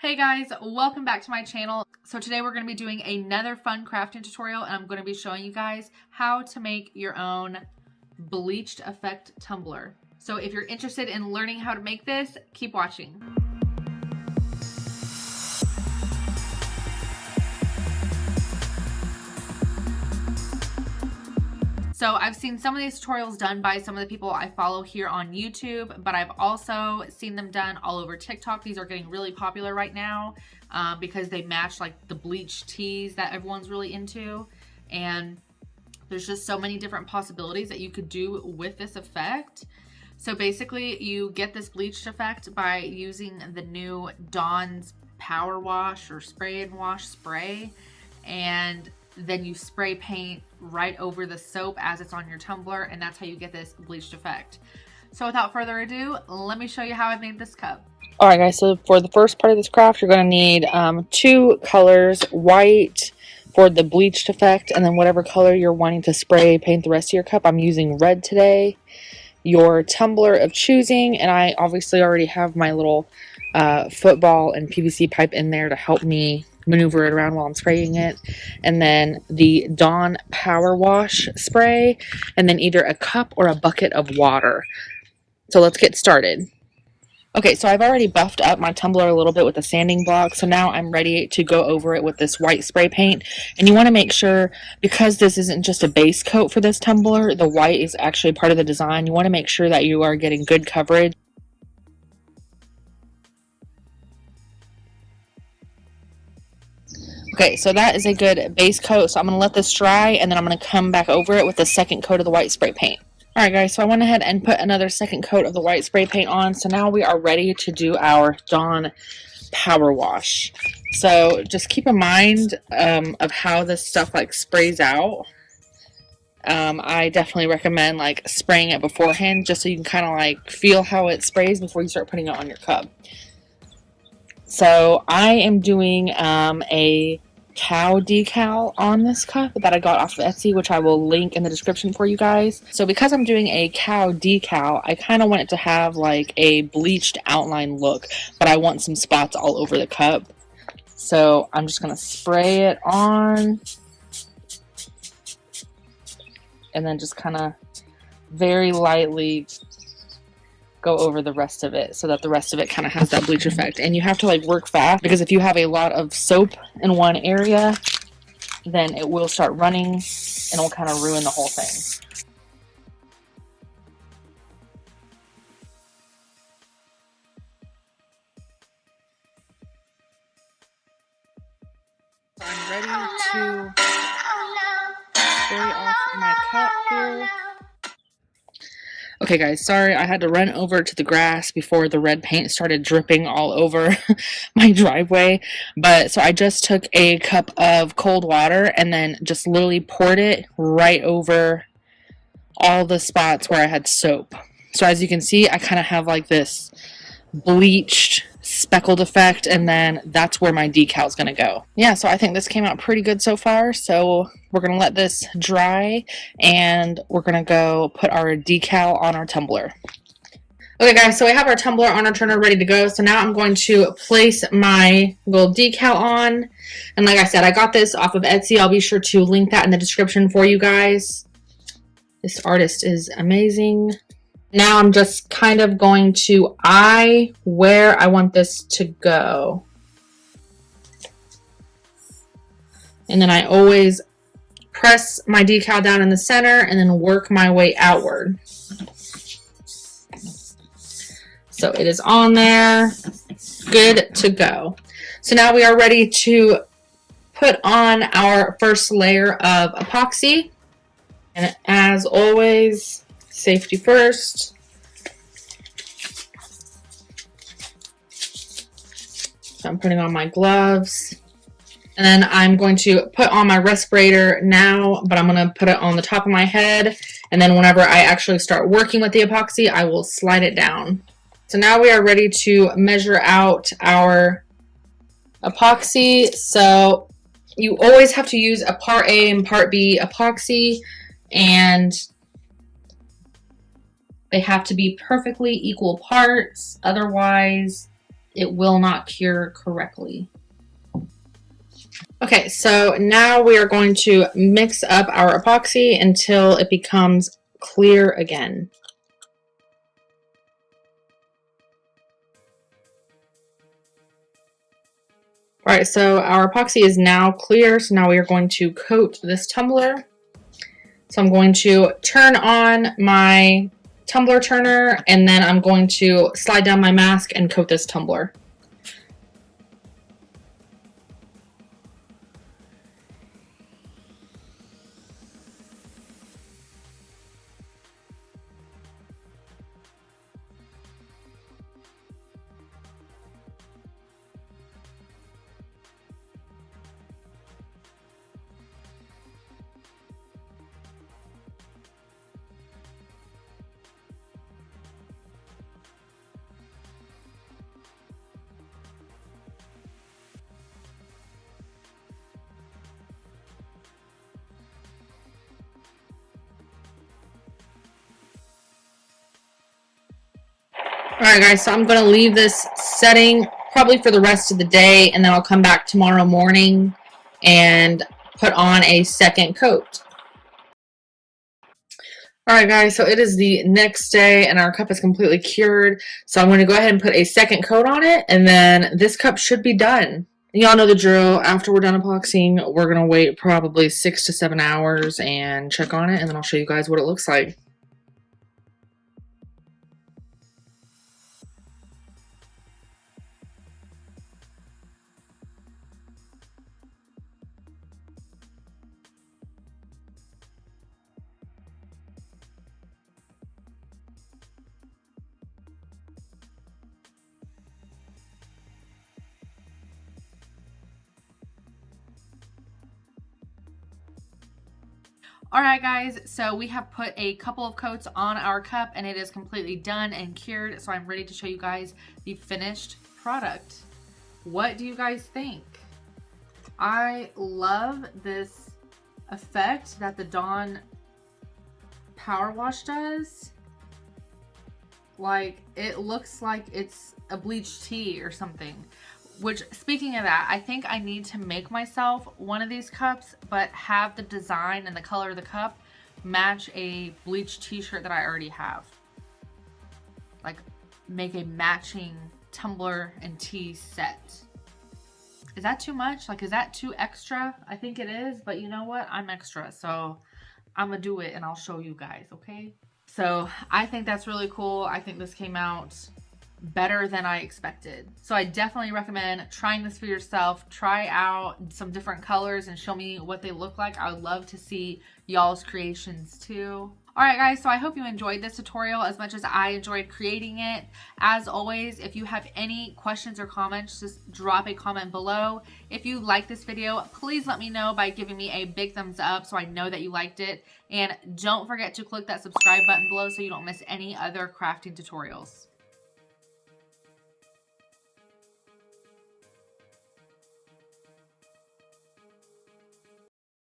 Hey guys, welcome back to my channel. So today we're going to be doing another fun crafting tutorial, and I'm going to be showing you guys how to make your own bleached effect tumbler. So if you're interested in learning how to make this, keep watching. So I've seen some of these tutorials done by some of the people I follow here on YouTube, but I've also seen them done all over TikTok. These are getting really popular right now because they match like the bleach teas that everyone's really into. And there's just so many different possibilities that you could do with this effect. So basically you get this bleached effect by using the new Dawn's Powerwash or Spray and Wash spray, and then you spray paint right over the soap as it's on your tumbler, and that's how you get this bleached effect. So without further ado, let me show you how I made this cup. Alright guys, so for the first part of this craft, you're going to need two colors, white for the bleached effect, and then whatever color you're wanting to spray paint the rest of your cup. I'm using red today. Your tumbler of choosing, and I obviously already have my little football and PVC pipe in there to help me maneuver it around while I'm spraying it, and then the Dawn Powerwash spray, and then either a cup or a bucket of water. So let's get started. Okay, so I've already buffed up my tumbler a little bit with a sanding block, so now I'm ready to go over it with this white spray paint. And you want to make sure, because this isn't just a base coat for this tumbler, the white is actually part of the design. You want to make sure that you are getting good coverage. Okay, so that is a good base coat, so I'm going to let this dry, and then I'm going to come back over it with the second coat of the white spray paint. Alright guys, so I went ahead and put another second coat of the white spray paint on, so now we are ready to do our Dawn Power Wash. So just keep in mind of how this stuff like sprays out. I definitely recommend like spraying it beforehand, just so you can kind of like feel how it sprays before you start putting it on your cup. So I am doing a cow decal on this cup that I got off of Etsy, which I will link in the description for you guys. So because I'm doing a cow decal, I kind of want it to have like a bleached outline look, but I want some spots all over the cup. So I'm just going to spray it on and then just kind of very lightly go over the rest of it so that the rest of it kind of has that bleach effect. And you have to like work fast, because if you have a lot of soap in one area, then it will start running and it will kind of ruin the whole thing. So I'm ready to spray off my cup here. Okay guys, sorry I had to run over to the grass before the red paint started dripping all over my driveway. But so I just took a cup of cold water and then just literally poured it right over all the spots where I had soap. So as you can see, I kind of have like this bleached speckled effect, and then that's where my decal is going to go. Yeah, so I think this came out pretty good so far, so we're going to let this dry and we're going to go put our decal on our tumbler. Okay guys, so we have our tumbler on our turner ready to go, so now I'm going to place my little decal on, and like I said, I got this off of Etsy. I'll be sure to link that in the description for you guys. This artist is amazing. Now I'm just kind of going to eye where I want this to go. And then I always press my decal down in the center and then work my way outward. So it is on there, good to go. So now we are ready to put on our first layer of epoxy. And as always, safety first. So I'm putting on my gloves. And then I'm going to put on my respirator now, but I'm going to put it on the top of my head. And then whenever I actually start working with the epoxy, I will slide it down. So now we are ready to measure out our epoxy. So you always have to use a part A and part B epoxy, and they have to be perfectly equal parts. Otherwise, it will not cure correctly. Okay, so now we are going to mix up our epoxy until it becomes clear again. All right, so our epoxy is now clear. So now we are going to coat this tumbler. So I'm going to turn on my tumbler turner, and then I'm going to slide down my mask and coat this tumbler. Alright guys, so I'm going to leave this setting probably for the rest of the day, and then I'll come back tomorrow morning and put on a second coat. Alright guys, so it is the next day and our cup is completely cured. So I'm going to go ahead and put a second coat on it, and then this cup should be done. Y'all know the drill. After we're done epoxying, we're going to wait probably 6 to 7 hours and check on it, and then I'll show you guys what it looks like. Alright guys, so we have put a couple of coats on our cup and it is completely done and cured. So I'm ready to show you guys the finished product. What do you guys think? I love this effect that the Dawn Powerwash does. Like, it looks like it's a bleached tea or something. Which, speaking of that, I think I need to make myself one of these cups, but have the design and the color of the cup match a bleached t-shirt that I already have. Like, make a matching tumbler and tea set. Is that too much? Like, is that too extra? I think it is, but you know what? I'm extra, so I'm gonna do it and I'll show you guys, okay? So, I think that's really cool. I think this came out better than I expected. So I definitely recommend trying this for yourself. Try out some different colors and show me what they look like. I would love to see y'all's creations too. Alright guys, so I hope you enjoyed this tutorial as much as I enjoyed creating it. As always, if you have any questions or comments, just drop a comment below. If you like this video, please let me know by giving me a big thumbs up so I know that you liked it. And don't forget to click that subscribe button below so you don't miss any other crafting tutorials.